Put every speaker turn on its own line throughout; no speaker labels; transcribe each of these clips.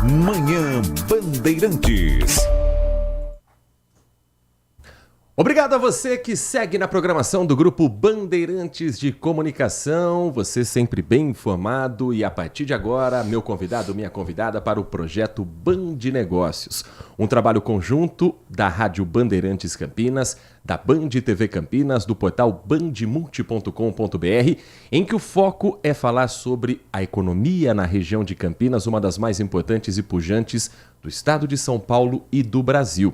Manhã Bandeirantes.
Obrigado a você que segue na programação do Grupo Bandeirantes de Comunicação. Você sempre bem informado e a partir de agora, meu convidado, minha convidada para o projeto Band Negócios. Um trabalho conjunto da Rádio Bandeirantes Campinas, da Band TV Campinas, do portal bandmulti.com.br, em que o foco é falar sobre a economia na região de Campinas, uma das mais importantes e pujantes do estado de São Paulo e do Brasil.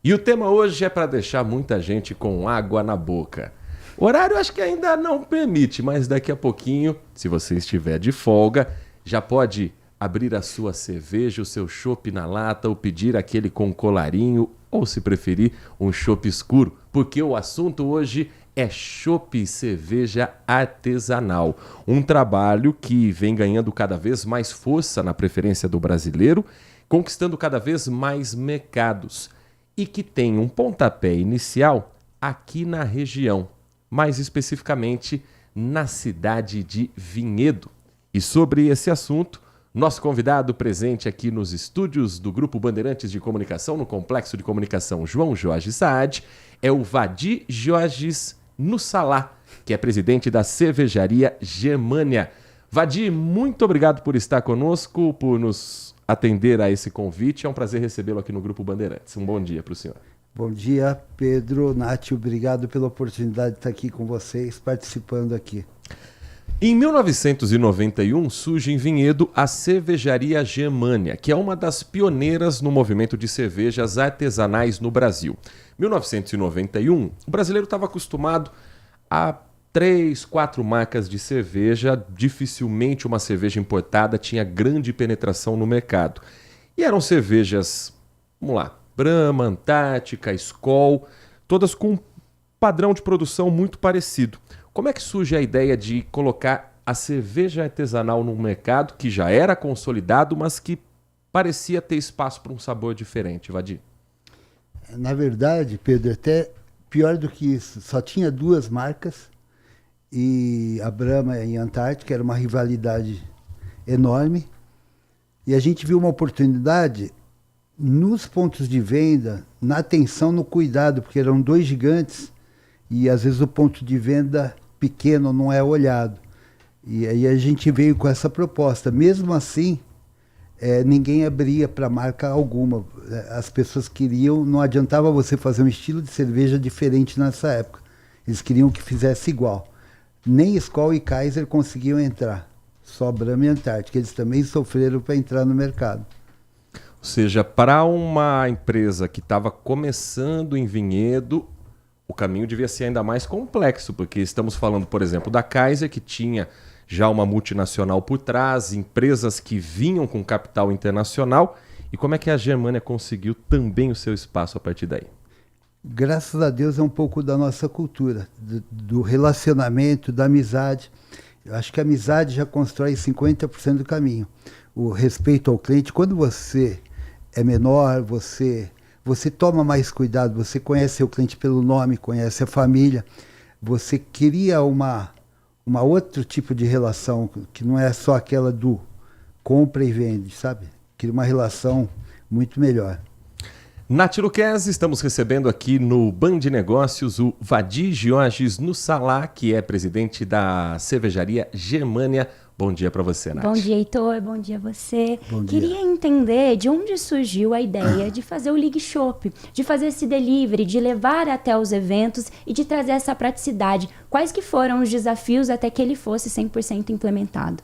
E o tema hoje é para deixar muita gente com água na boca. O horário acho que ainda não permite, mas daqui a pouquinho, se você estiver de folga, já pode abrir a sua cerveja, o seu chopp na lata, ou pedir aquele com colarinho, ou se preferir, um chopp escuro, porque o assunto hoje é chopp e cerveja artesanal. Um trabalho que vem ganhando cada vez mais força na preferência do brasileiro, conquistando cada vez mais mercados. E que tem um pontapé inicial aqui na região, mais especificamente na cidade de Vinhedo. E sobre esse assunto, nosso convidado presente aqui nos estúdios do Grupo Bandeirantes de Comunicação, no Complexo de Comunicação João Jorge Saad, é o Vadi Jorges Nussalá, que é presidente da cervejaria Germânia. Vadi, muito obrigado por estar conosco, por nos atender a esse convite. É um prazer recebê-lo aqui no Grupo Bandeirantes. Um bom dia para o senhor.
Bom dia, Pedro, Nath, obrigado pela oportunidade de estar aqui com vocês, participando aqui.
Em 1991 surge em Vinhedo a Cervejaria Germânia, que é uma das pioneiras no movimento de cervejas artesanais no Brasil. Em 1991, o brasileiro estava acostumado a 3, 4 marcas de cerveja, dificilmente uma cerveja importada tinha grande penetração no mercado. E eram cervejas, vamos lá, Brahma, Antártica, Skol, todas com um padrão de produção muito parecido. Como é que surge a ideia de colocar a cerveja artesanal num mercado que já era consolidado, mas que parecia ter espaço para um sabor diferente, Vadi?
Na verdade, Pedro, até pior do que isso, só tinha 2 marcas, e a Brahma e a Antártica era uma rivalidade enorme, e a gente viu uma oportunidade nos pontos de venda, na atenção, no cuidado, porque eram 2 gigantes e às vezes o ponto de venda pequeno não é olhado. E aí a gente veio com essa proposta. Mesmo assim, ninguém abria para marca alguma. As pessoas queriam, não adiantava você fazer um estilo de cerveja diferente nessa época. Eles queriam que fizesse igual. Nem Skol e Kaiser conseguiam entrar, só Brahma e Antártica. Eles também sofreram para entrar no mercado.
Ou seja, para uma empresa que estava começando em Vinhedo, o caminho devia ser ainda mais complexo, porque estamos falando, por exemplo, da Kaiser, que tinha já uma multinacional por trás, empresas que vinham com capital internacional. E como é que a Germânia conseguiu também o seu espaço a partir daí?
Graças a Deus é um pouco da nossa cultura, do relacionamento, da amizade. Eu acho que a amizade já constrói 50% do caminho. O respeito ao cliente, quando você é menor, você toma mais cuidado, você conhece o cliente pelo nome, conhece a família, você cria uma outro tipo de relação, que não é só aquela do compra e vende, sabe? Cria uma relação muito melhor.
Nath Luquezzi, estamos recebendo aqui no Band Negócios o Vadi Jorges Nussalá, que é presidente da cervejaria Germânia. Bom dia para você, Nath.
Bom dia, Heitor. Bom dia a você.
Bom dia.
Queria entender de onde surgiu a ideia de fazer o Ligue Shop, de fazer esse delivery, de levar até os eventos e de trazer essa praticidade. Quais que foram os desafios até que ele fosse 100% implementado?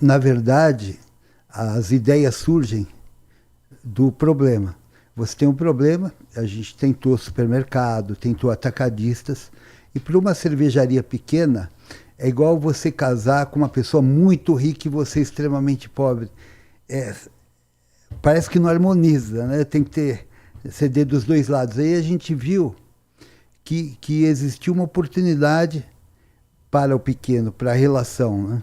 Na verdade, as ideias surgem do problema. Você tem um problema, a gente tentou supermercado, tentou atacadistas, e para uma cervejaria pequena, é igual você casar com uma pessoa muito rica e você extremamente pobre. Parece que não harmoniza, né? Tem que ter ceder dos 2 lados. Aí a gente viu que existiu uma oportunidade para o pequeno, para a relação, né?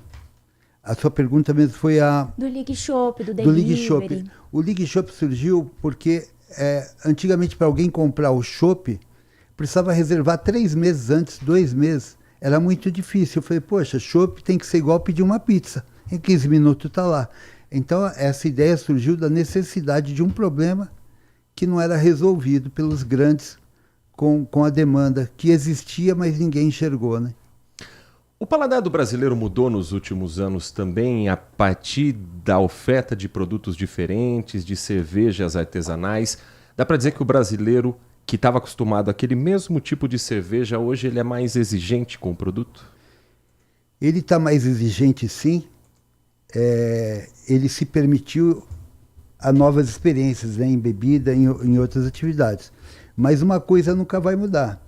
A sua pergunta mesmo foi
do Ligue Shop, do
Ligue
delivery.
Shop. O Ligue Shop surgiu porque antigamente para alguém comprar o chopp, precisava reservar 3 meses antes, 2 meses. Era muito difícil. Eu falei, poxa, chopp tem que ser igual pedir uma pizza. Em 15 minutos está lá. Então, essa ideia surgiu da necessidade de um problema que não era resolvido pelos grandes com a demanda que existia, mas ninguém enxergou, né?
O paladar do brasileiro mudou nos últimos anos também a partir da oferta de produtos diferentes, de cervejas artesanais. Dá para dizer que o brasileiro que estava acostumado àquele mesmo tipo de cerveja, hoje ele é mais exigente com o produto?
Ele está mais exigente, sim. Ele se permitiu a novas experiências, né, em bebida, em outras atividades. Mas uma coisa nunca vai mudar.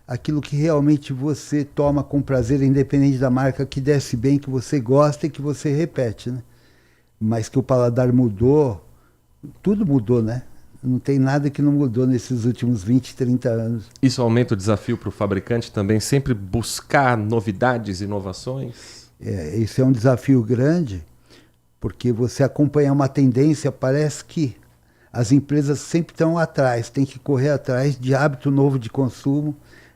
Aquilo que realmente você toma com prazer, independente da marca, que desce bem, que você gosta e que você repete, né? Mas que o paladar mudou, tudo mudou, né? Não tem nada que não mudou nesses últimos 20, 30 anos.
Isso aumenta o desafio para o fabricante também, sempre buscar novidades, inovações?
Isso é um desafio grande, porque você acompanha uma tendência, parece que as empresas sempre estão atrás, tem que correr atrás de hábito novo de consumo,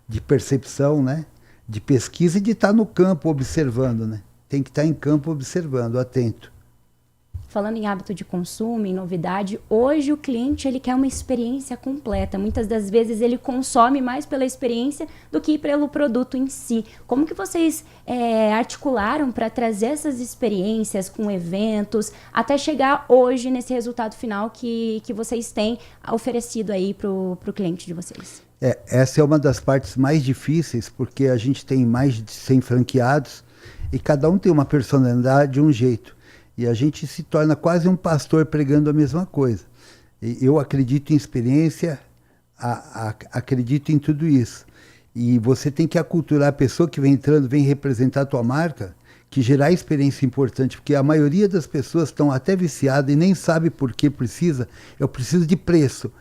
de percepção, né? De pesquisa e de estar no campo observando, né? Tem que estar em campo observando, atento.
Falando em hábito de consumo, em novidade, hoje o cliente ele quer uma experiência completa. Muitas das vezes ele consome mais pela experiência do que pelo produto em si. Como que vocês articularam para trazer essas experiências com eventos, até chegar hoje nesse resultado final que vocês têm oferecido aí para o cliente de vocês?
Essa é uma das partes mais difíceis, porque a gente tem mais de 100 franqueados e cada um tem uma personalidade de um jeito. E a gente se torna quase um pastor pregando a mesma coisa. E eu acredito em experiência, acredito em tudo isso. E você tem que aculturar a pessoa que vem entrando, vem representar a tua marca, que gerar experiência importante, porque a maioria das pessoas estão até viciadas e nem sabe por que precisa. Eu preciso de preço.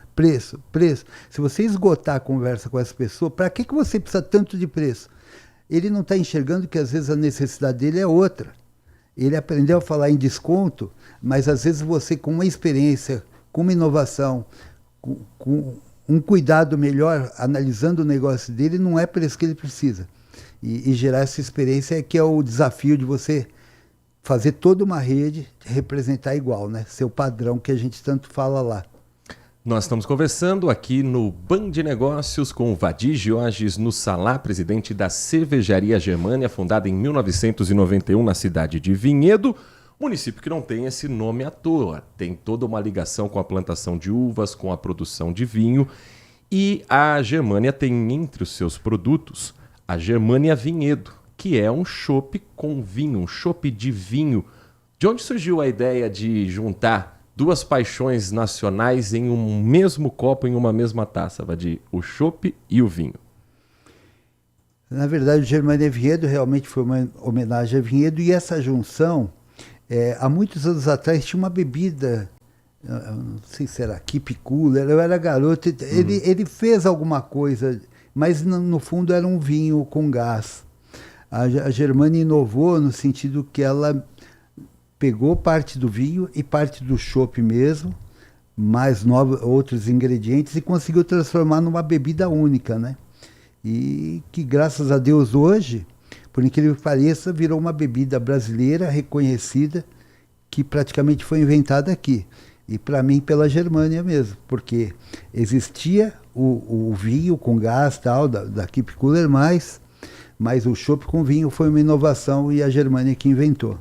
Se você esgotar a conversa com essa pessoa, para que você precisa tanto de preço? Ele não está enxergando que às vezes a necessidade dele é outra. Ele aprendeu a falar em desconto, mas às vezes você, com uma experiência, com uma inovação, com um cuidado melhor, analisando o negócio dele, não é preço que ele precisa. E gerar essa experiência é que é o desafio de você fazer toda uma rede, representar igual, né? Seu padrão que a gente tanto fala lá.
Nós estamos conversando aqui no Band Negócios com o Vadi Georges Nussalá, presidente da Cervejaria Germânia, fundada em 1991 na cidade de Vinhedo, município que não tem esse nome à toa. Tem toda uma ligação com a plantação de uvas, com a produção de vinho. E a Germânia tem entre os seus produtos a Germânia Vinhedo, que é um chopp com vinho, um chopp de vinho. De onde surgiu a ideia de juntar duas paixões nacionais em um mesmo copo, em uma mesma taça, Vadi, o chopp e o vinho?
Na verdade, o Germânia Vinhedo realmente foi uma homenagem a Vinhedo, e essa junção, há muitos anos atrás, tinha uma bebida, não sei se era Keep Cooler, eu era garoto, ele fez alguma coisa, mas no fundo era um vinho com gás. A Germânia inovou no sentido que ela pegou parte do vinho e parte do chopp mesmo, mais outros ingredientes, e conseguiu transformar numa bebida única, né? E que, graças a Deus, hoje, por incrível que pareça, virou uma bebida brasileira reconhecida, que praticamente foi inventada aqui. E, para mim, pela Germânia mesmo, porque existia o vinho com gás tal, da Keep Cooler, mas o chopp com vinho foi uma inovação, e a Germânia que inventou.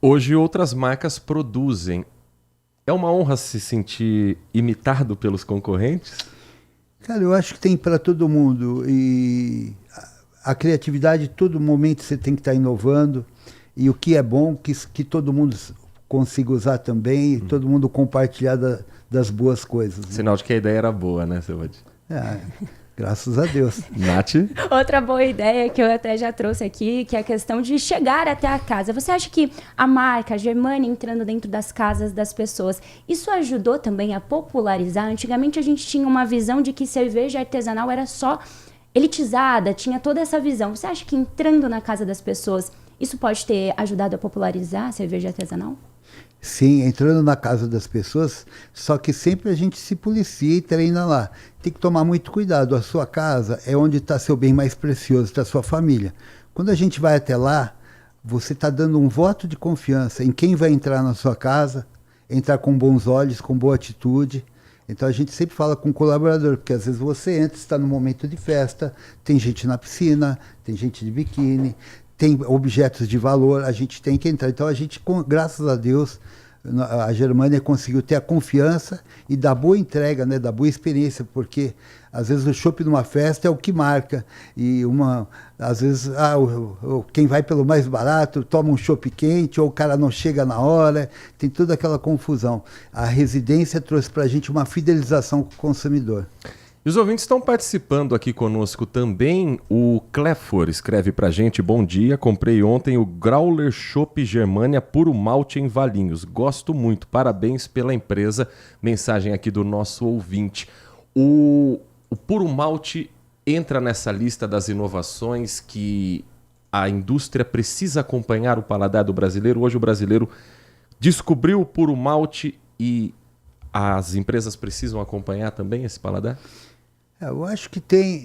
Hoje outras marcas produzem. É uma honra se sentir imitado pelos concorrentes?
Cara, eu acho que tem para todo mundo. E a criatividade, todo momento você tem que estar inovando. E o que é bom, que todo mundo consiga usar também, e todo mundo compartilhar das boas coisas. Né?
Sinal de que a ideia era boa, né, seu Vadi?
Graças a Deus.
Nath?
Outra boa ideia que eu até já trouxe aqui, que é a questão de chegar até a casa. Você acha que a marca, a Germânia, entrando dentro das casas das pessoas, isso ajudou também a popularizar? Antigamente a gente tinha uma visão de que cerveja artesanal era só elitizada, tinha toda essa visão. Você acha que entrando na casa das pessoas, isso pode ter ajudado a popularizar a cerveja artesanal?
Sim, entrando na casa das pessoas, só que sempre a gente se policia e treina lá. Tem que tomar muito cuidado. A sua casa é onde está seu bem mais precioso, está sua família. Quando a gente vai até lá, você está dando um voto de confiança em quem vai entrar na sua casa, entrar com bons olhos, com boa atitude. Então a gente sempre fala com o colaborador, porque às vezes você entra, está no momento de festa, tem gente na piscina, tem gente de biquíni, tem objetos de valor, a gente tem que entrar. Então a gente, graças a Deus, a Germânia conseguiu ter a confiança e dar boa entrega, né, dar boa experiência, porque às vezes o chopp numa festa é o que marca, e às vezes quem vai pelo mais barato toma um chopp quente, ou o cara não chega na hora, tem toda aquela confusão. A residência trouxe para a gente uma fidelização com o consumidor.
E os ouvintes estão participando aqui conosco também. O Clefor escreve pra gente: bom dia, comprei ontem o Grauler Chopp Germânia Puro Malte em Valinhos. Gosto muito, parabéns pela empresa. Mensagem aqui do nosso ouvinte. O Puro Malte entra nessa lista das inovações que a indústria precisa acompanhar o paladar do brasileiro. Hoje o brasileiro descobriu o Puro Malte e as empresas precisam acompanhar também esse paladar?
Eu acho que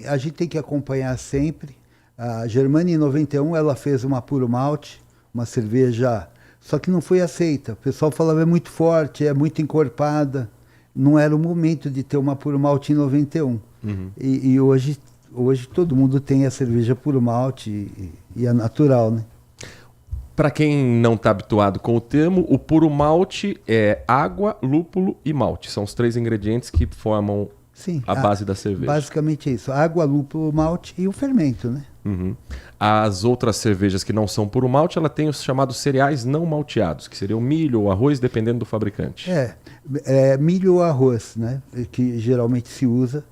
a gente tem que acompanhar sempre. A Germânia, em 91, ela fez uma Puro Malte, uma cerveja, só que não foi aceita. O pessoal falava, é muito forte, é muito encorpada. Não era o momento de ter uma Puro Malte em 91. Uhum. E hoje todo mundo tem a cerveja Puro Malte e é natural, né?
Para quem não está habituado com o termo, o puro malte é água, lúpulo e malte. São os 3 ingredientes que formam a base da cerveja.
Basicamente é isso. Água, lúpulo, malte e o fermento, né?
Uhum. As outras cervejas que não são puro malte, ela tem os chamados cereais não malteados, que seriam milho ou arroz, dependendo do fabricante.
Milho ou arroz, né? Que geralmente se usa.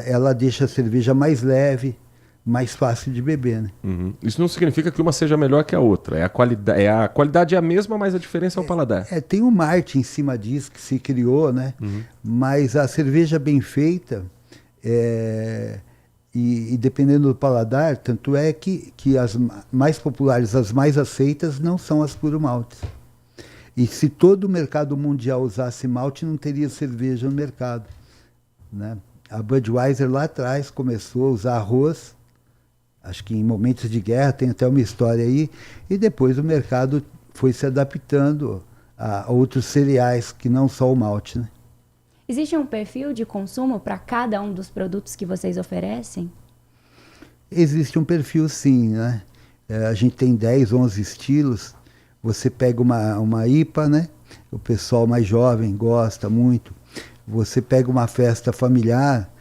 Ela deixa a cerveja mais leve, mais fácil de beber, né? Uhum.
Isso não significa que uma seja melhor que a outra. A qualidade é a mesma, mas a diferença é o paladar.
Tem um marketing em cima disso que se criou, né? Uhum. Mas a cerveja bem feita, e dependendo do paladar, tanto é que as mais populares, as mais aceitas, não são as puro maltes. E se todo o mercado mundial usasse malte, não teria cerveja no mercado, né? A Budweiser lá atrás começou a usar arroz, acho que em momentos de guerra, tem até uma história aí, e depois o mercado foi se adaptando a outros cereais que não só o malte, né?
Existe um perfil de consumo para cada um dos produtos que vocês oferecem?
Existe um perfil, sim, né? A gente tem 10, 11 estilos. Você pega uma IPA, né? O pessoal mais jovem gosta muito. Você pega uma festa familiar,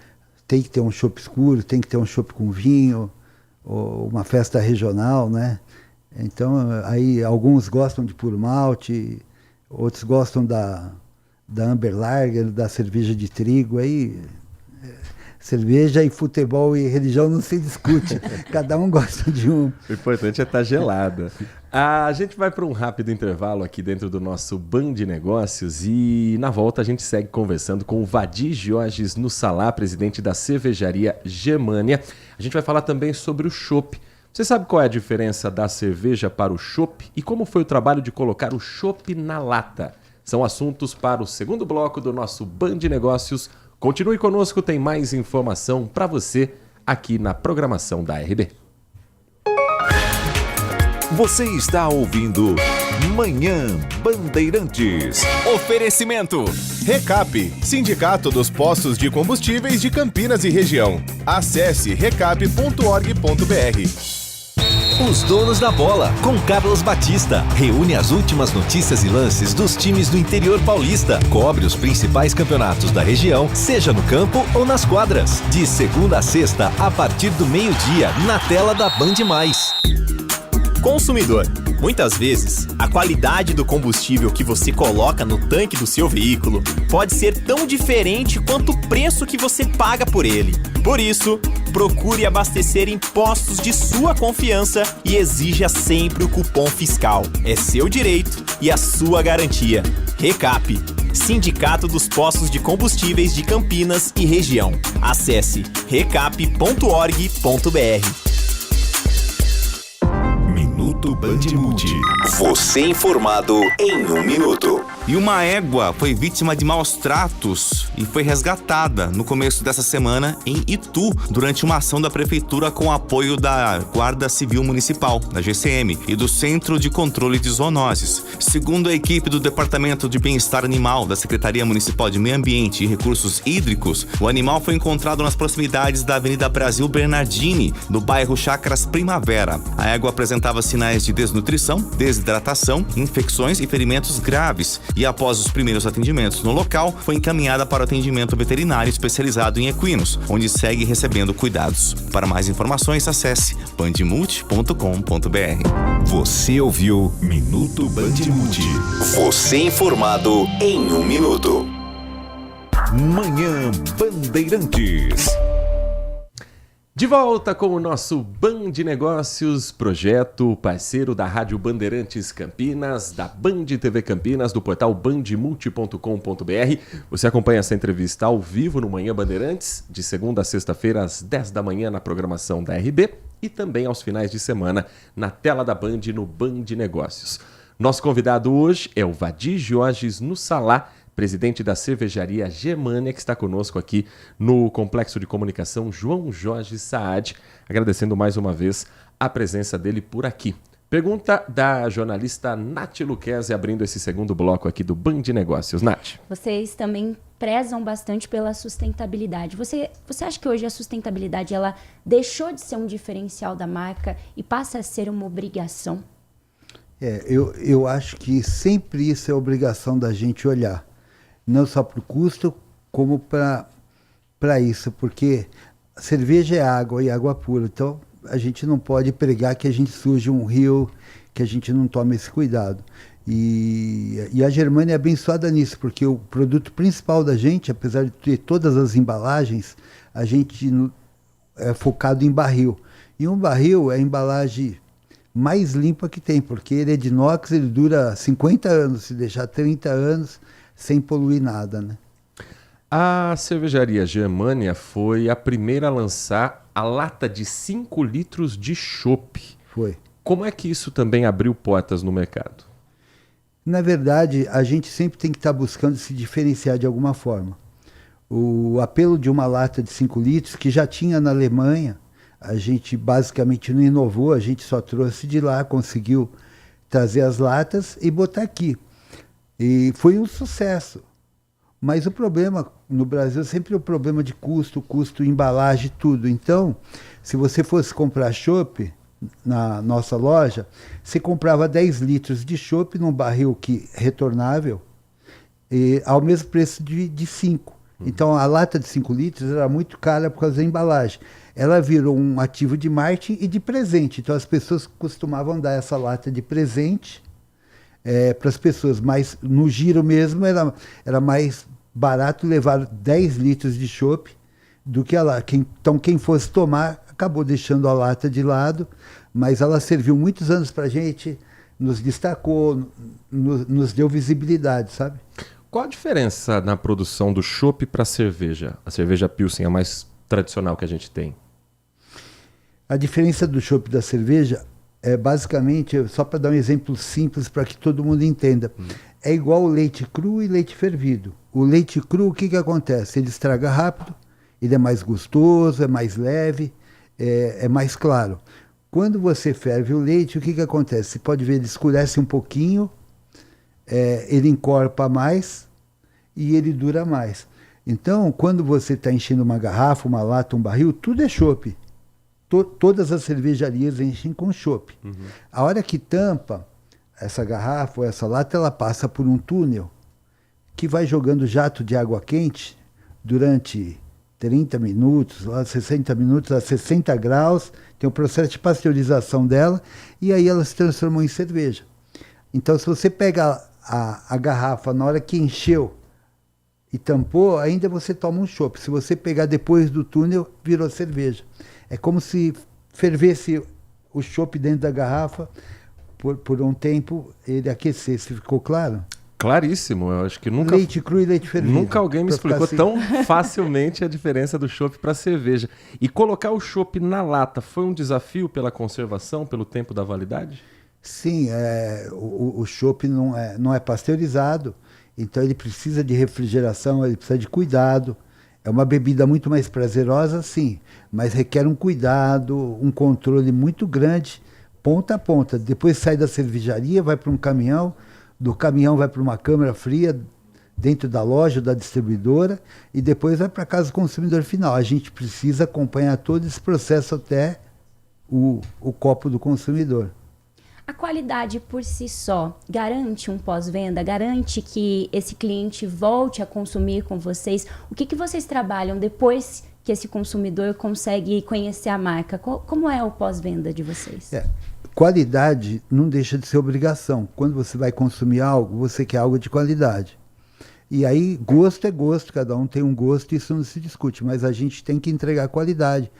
tem que ter um chopp escuro, tem que ter um chopp com vinho, ou uma festa regional, né? Então, aí alguns gostam de puro malte, outros gostam da Amber Lager, da cerveja de trigo. Aí cerveja e futebol e religião não se discute, cada um gosta de um.
O importante é estar gelada. A gente vai para um rápido intervalo aqui dentro do nosso Band Negócios e na volta a gente segue conversando com o Vadir Georges Nussalá, presidente da cervejaria Germânia. A gente vai falar também sobre o chopp. Você sabe qual é a diferença da cerveja para o chopp e como foi o trabalho de colocar o chopp na lata? São assuntos para o segundo bloco do nosso Band Negócios. Continue conosco, tem mais informação para você aqui na programação da RB.
Você está ouvindo Manhã Bandeirantes.
Oferecimento Recap, Sindicato dos Postos de Combustíveis de Campinas e Região. Acesse recap.org.br.
Os Donos da Bola, com Carlos Batista. Reúne as últimas notícias e lances dos times do interior paulista. Cobre os principais campeonatos da região, seja no campo ou nas quadras. De segunda a sexta, a partir do meio-dia, na tela da Band+.
Consumidor. Muitas vezes, a qualidade do combustível que você coloca no tanque do seu veículo pode ser tão diferente quanto o preço que você paga por ele. Por isso, procure abastecer em postos de sua confiança e exija sempre o cupom fiscal. É seu direito e a sua garantia. Recap, Sindicato dos Postos de Combustíveis de Campinas e Região. Acesse recap.org.br.
Minuto Band Multi. Você informado em 1 minuto.
E uma égua foi vítima de maus tratos e foi resgatada no começo dessa semana em Itu, durante uma ação da prefeitura com apoio da Guarda Civil Municipal, da GCM, e do Centro de Controle de Zoonoses. Segundo a equipe do Departamento de Bem-Estar Animal da Secretaria Municipal de Meio Ambiente e Recursos Hídricos, o animal foi encontrado nas proximidades da Avenida Brasil Bernardini, no bairro Chácaras Primavera. A égua apresentava sinais de desnutrição, desidratação, infecções e ferimentos graves, e após os primeiros atendimentos no local, foi encaminhada para o atendimento veterinário especializado em equinos, onde segue recebendo cuidados. Para mais informações, acesse bandmulti.com.br.
Você ouviu Minuto Bandmulti. Você informado em 1 minuto.
Manhã Bandeirantes.
De volta com o nosso Band Negócios, projeto parceiro da Rádio Bandeirantes Campinas, da Band TV Campinas, do portal bandmulti.com.br. Você acompanha essa entrevista ao vivo no Manhã Bandeirantes, de segunda a sexta-feira às 10 da manhã na programação da RB e também aos finais de semana na tela da Band no Band Negócios. Nosso convidado hoje é o Vadi Georges Nussalá, presidente da cervejaria Germânia, que está conosco aqui no Complexo de Comunicação João Jorge Saad, agradecendo mais uma vez a presença dele por aqui. Pergunta da jornalista Nath Luquezzi, abrindo esse segundo bloco aqui do Band Negócios. Nath.
Vocês também prezam bastante pela sustentabilidade. Você acha que hoje a sustentabilidade ela deixou de ser um diferencial da marca e passa a ser uma obrigação?
Eu acho que sempre isso é obrigação da gente olhar. Não só para o custo, como para isso, porque cerveja é água e água pura. Então, a gente não pode pregar que a gente surge um rio, que a gente não toma esse cuidado. E a Germânia é abençoada nisso, porque o produto principal da gente, apesar de ter todas as embalagens, a gente é focado em barril. E um barril é a embalagem mais limpa que tem, porque ele é de inox, ele dura 50 anos, se deixar 30 anos... sem poluir nada, né?
A cervejaria Germânia foi a primeira a lançar a lata de 5 litros de chopp.
Foi.
Como é que isso também abriu portas no mercado?
Na verdade, a gente sempre tem que estar buscando se diferenciar de alguma forma. O apelo de uma lata de 5 litros, que já tinha na Alemanha, a gente basicamente não inovou, a gente só trouxe de lá, conseguiu trazer as latas e botar aqui. E foi um sucesso. Mas o problema no Brasil sempre é o problema de custo, embalagem, tudo. Então, se você fosse comprar chopp na nossa loja, você comprava 10 litros de chopp num barril retornável ao mesmo preço de 5. Então, a lata de 5 litros era muito cara por causa da embalagem. Ela virou um ativo de marketing e de presente. Então, as pessoas costumavam dar essa lata de presente para as pessoas, mas no giro mesmo era mais barato levar 10 litros de chopp do que a lata. Então quem fosse tomar acabou deixando a lata de lado, mas ela serviu muitos anos para a gente, nos destacou, nos deu visibilidade, sabe?
Qual a diferença na produção do chopp para a cerveja? A cerveja Pilsen, a mais tradicional que a gente tem.
A diferença do chopp da cerveja é basicamente, só para dar um exemplo simples para que todo mundo entenda, é igual o leite cru e leite fervido. O leite cru, o que acontece? Ele estraga rápido, ele é mais gostoso, é mais leve, é mais claro. Quando você ferve o leite, o que acontece? Você pode ver, ele escurece um pouquinho, ele encorpa mais e ele dura mais. Então, quando você está enchendo uma garrafa, uma lata, um barril, tudo é chopp. Todas as cervejarias enchem com chopp. A hora que tampa essa garrafa ou essa lata, ela passa por um túnel que vai jogando jato de água quente durante 30 minutos, 60 minutos, a 60 graus, tem o processo de pasteurização dela, e aí ela se transformou em cerveja. Então, se você pega a garrafa na hora que encheu e tampou, ainda você toma um chopp. Se você pegar depois do túnel, virou cerveja. É como se fervesse o chopp dentro da garrafa, por um tempo ele aquecesse. Ficou claro?
Claríssimo. Eu acho que nunca...
Leite cru e leite fervido.
Nunca alguém me explicou
assim
tão facilmente a diferença do chopp para cerveja. E colocar o chopp na lata foi um desafio pela conservação, pelo tempo da validade?
Sim, o chopp não é pasteurizado, então ele precisa de refrigeração, ele precisa de cuidado. É uma bebida muito mais prazerosa, sim, mas requer um cuidado, um controle muito grande, ponta a ponta. Depois sai da cervejaria, vai para um caminhão, do caminhão vai para uma câmara fria, dentro da loja, da distribuidora, e depois vai para casa do consumidor final. A gente precisa acompanhar todo esse processo até o copo do consumidor.
A qualidade por si só garante um pós-venda? Garante que esse cliente volte a consumir com vocês? O que vocês trabalham depois que esse consumidor consegue conhecer a marca? Como é o pós-venda de vocês?
Qualidade não deixa de ser obrigação. Quando você vai consumir algo, você quer algo de qualidade. E aí, gosto é gosto, cada um tem um gosto, isso não se discute, mas a gente tem que entregar qualidade.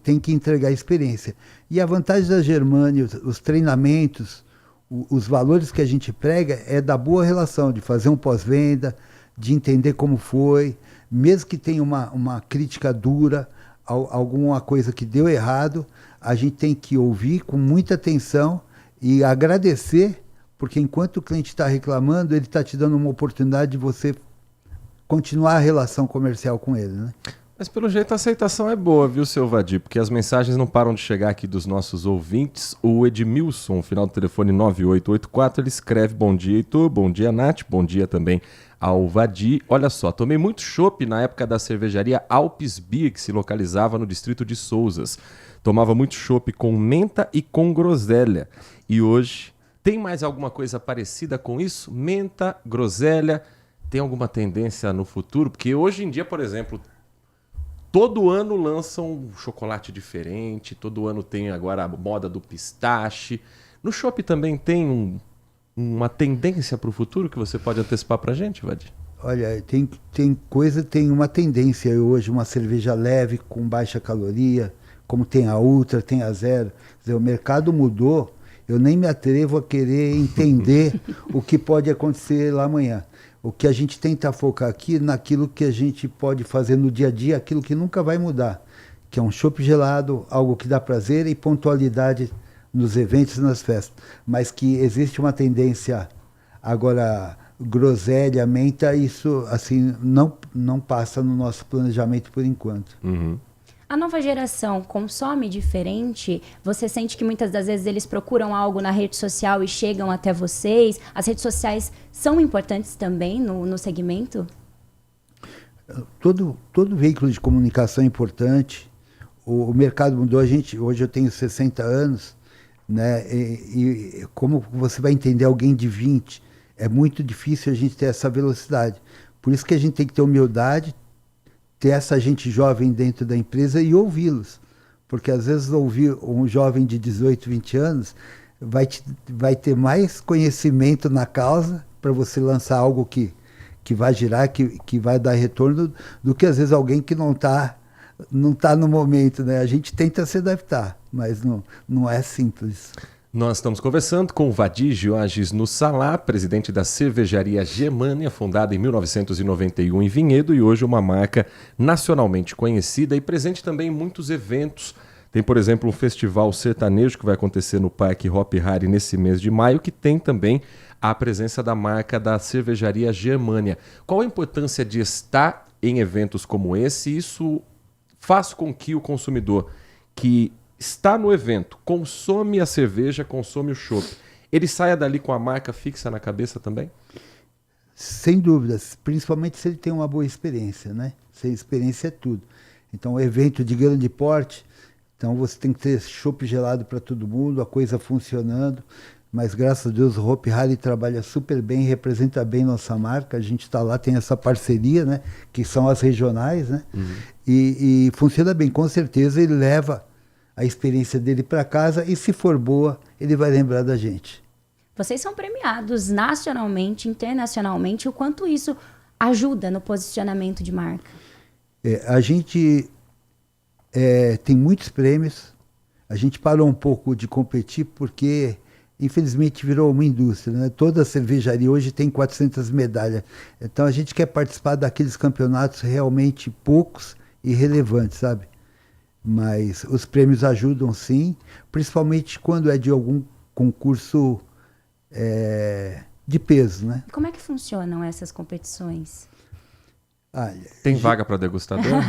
Tem que entregar experiência. E a vantagem da Germânia, os treinamentos, os valores que a gente prega é da boa relação, de fazer um pós-venda, de entender como foi, mesmo que tenha uma crítica dura, alguma coisa que deu errado, a gente tem que ouvir com muita atenção e agradecer, porque enquanto o cliente está reclamando, ele está te dando uma oportunidade de você continuar a relação comercial com ele, né?
Mas pelo jeito a aceitação é boa, viu, seu Vadir? Porque as mensagens não param de chegar aqui dos nossos ouvintes. O Edmilson, final do telefone 9884, ele escreve: bom dia, Heitor, bom dia, Nath, bom dia também ao Vadir. Olha só, tomei muito chopp na época da cervejaria Alpes Beer, que se localizava no distrito de Souzas. Tomava muito chopp com menta e com groselha. E hoje, tem mais alguma coisa parecida com isso? Menta, groselha, tem alguma tendência no futuro? Porque hoje em dia, por exemplo, todo ano lançam um chocolate diferente, todo ano tem agora a moda do pistache. No chopp também tem uma tendência para o futuro que você pode antecipar para a gente, Vadir?
Olha, tem uma tendência hoje, uma cerveja leve, com baixa caloria, como tem a Ultra, tem a Zero. Quer dizer, o mercado mudou, eu nem me atrevo a querer entender o que pode acontecer lá amanhã. O que a gente tenta focar aqui naquilo que a gente pode fazer no dia a dia, aquilo que nunca vai mudar, que é um chopp gelado, algo que dá prazer e pontualidade nos eventos e nas festas. Mas que existe uma tendência, agora, groselha, menta, isso assim não passa no nosso planejamento por enquanto.
Uhum.
A nova geração consome diferente? Você sente que muitas das vezes eles procuram algo na rede social e chegam até vocês? As redes sociais são importantes também no segmento?
Todo veículo de comunicação é importante. O mercado mudou. Hoje eu tenho 60 anos, né? E como você vai entender alguém de 20? É muito difícil a gente ter essa velocidade. Por isso que a gente tem que ter humildade, ter essa gente jovem dentro da empresa e ouvi-los. Porque às vezes ouvir um jovem de 18, 20 anos vai ter mais conhecimento na causa para você lançar algo que vai girar, que vai dar retorno, do que às vezes alguém que não tá no momento, né? A gente tenta se adaptar, mas não é simples.
Nós estamos conversando com o Vadir Giorgis Nussalá, presidente da cervejaria Germânia, fundada em 1991 em Vinhedo e hoje uma marca nacionalmente conhecida e presente também em muitos eventos. Tem, por exemplo, um festival sertanejo que vai acontecer no Parque Hop Hari nesse mês de maio, que tem também a presença da marca da cervejaria Germânia. Qual a importância de estar em eventos como esse? Isso faz com que o consumidor que está no evento, consome a cerveja, consome o chopp, ele saia dali com a marca fixa na cabeça também?
Sem dúvidas, principalmente se ele tem uma boa experiência, né? Se a experiência é tudo. Então, evento de grande porte, então você tem que ter chopp gelado para todo mundo, a coisa funcionando, mas graças a Deus o Hop Hari trabalha super bem, representa bem nossa marca, a gente está lá, tem essa parceria, né? Que são as regionais, né? Uhum. E funciona bem, com certeza ele leva a experiência dele para casa e se for boa, ele vai lembrar da gente.
Vocês são premiados nacionalmente, internacionalmente, o quanto isso ajuda no posicionamento de marca?
A gente tem muitos prêmios, a gente parou um pouco de competir porque, infelizmente, virou uma indústria, né? Toda cervejaria hoje tem 400 medalhas, então a gente quer participar daqueles campeonatos realmente poucos e relevantes, sabe? Mas os prêmios ajudam sim, principalmente quando é de algum concurso de peso, né?
Como é que funcionam essas competições?
Tem vaga para degustador?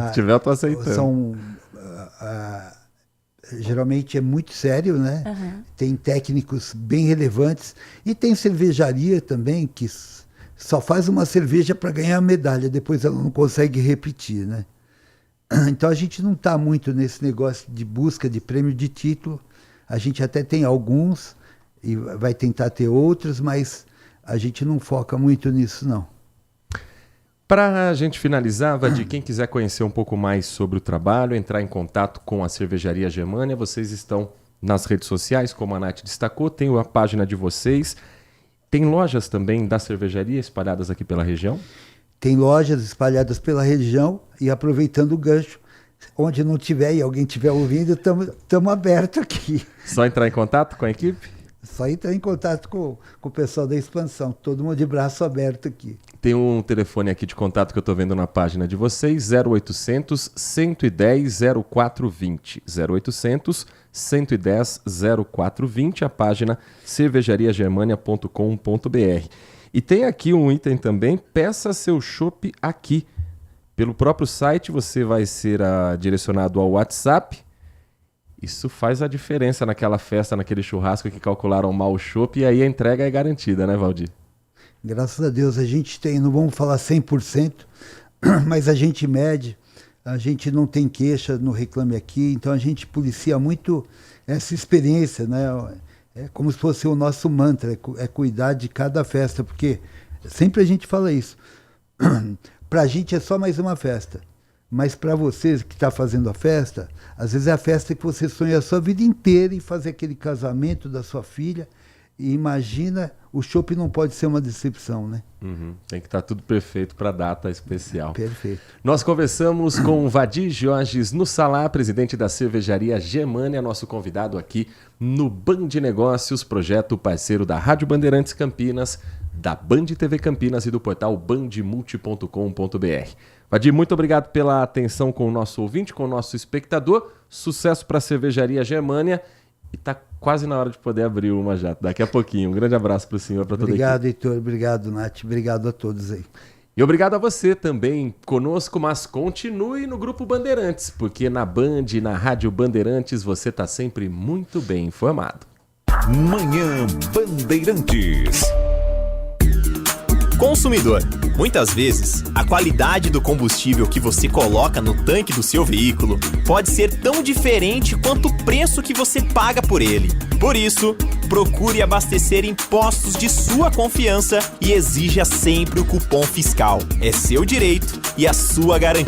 Se tiver, eu tô aceitando.
Geralmente é muito sério, né?
Uhum.
Tem técnicos bem relevantes e tem cervejaria também que só faz uma cerveja para ganhar a medalha, depois ela não consegue repetir, né? Então a gente não está muito nesse negócio de busca de prêmio de título. A gente até tem alguns e vai tentar ter outros, mas a gente não foca muito nisso, não.
Para a gente finalizar, Vadir, quem quiser conhecer um pouco mais sobre o trabalho, entrar em contato com a Cervejaria Germânia, vocês estão nas redes sociais, como a Nath destacou, tem a página de vocês. Tem lojas também da cervejaria espalhadas aqui pela região?
Tem lojas espalhadas pela região e, aproveitando o gancho, onde não tiver e alguém estiver ouvindo, estamos abertos aqui.
Só entrar em contato com a equipe?
Só entrar em contato com o pessoal da expansão, todo mundo de braço aberto aqui.
Tem um telefone aqui de contato que eu estou vendo na página de vocês, 0800 110 0420. 0800 110 0420, a página cervejariagermania.com.br. E tem aqui um item também, peça seu chopp aqui. Pelo próprio site você vai ser direcionado ao WhatsApp. Isso faz a diferença naquela festa, naquele churrasco que calcularam mal o chopp, e aí a entrega é garantida, né, Valdir?
Graças a Deus a gente tem, não vamos falar 100%, mas a gente mede, a gente não tem queixa no Reclame Aqui, então a gente policia muito essa experiência, né? É como se fosse o nosso mantra, é cuidar de cada festa, porque sempre a gente fala isso. Para a gente é só mais uma festa, mas para você que está fazendo a festa, às vezes é a festa que você sonha a sua vida inteira em fazer aquele casamento da sua filha, e imagina, o chopp não pode ser uma decepção, né?
Tem que estar tudo perfeito para a data especial.
Perfeito.
Nós conversamos com o Vadir Jorges Nussalá, presidente da Cervejaria Germânia, nosso convidado aqui no Band Negócios, projeto parceiro da Rádio Bandeirantes Campinas, da Band TV Campinas e do portal bandmulti.com.br. Vadir, muito obrigado pela atenção com o nosso ouvinte, com o nosso espectador. Sucesso para a Cervejaria Germânia. E está quase na hora de poder abrir uma já, daqui a pouquinho. Um grande abraço para o senhor, para toda a equipe.
Obrigado, Heitor. Obrigado, Nath. Obrigado a todos aí.
E obrigado a você também conosco, mas continue no Grupo Bandeirantes, porque na Band e na Rádio Bandeirantes você está sempre muito bem informado.
Manhã Bandeirantes.
Consumidor. Muitas vezes, a qualidade do combustível que você coloca no tanque do seu veículo pode ser tão diferente quanto o preço que você paga por ele. Por isso, procure abastecer em postos de sua confiança e exija sempre o cupom fiscal. É seu direito e a sua garantia.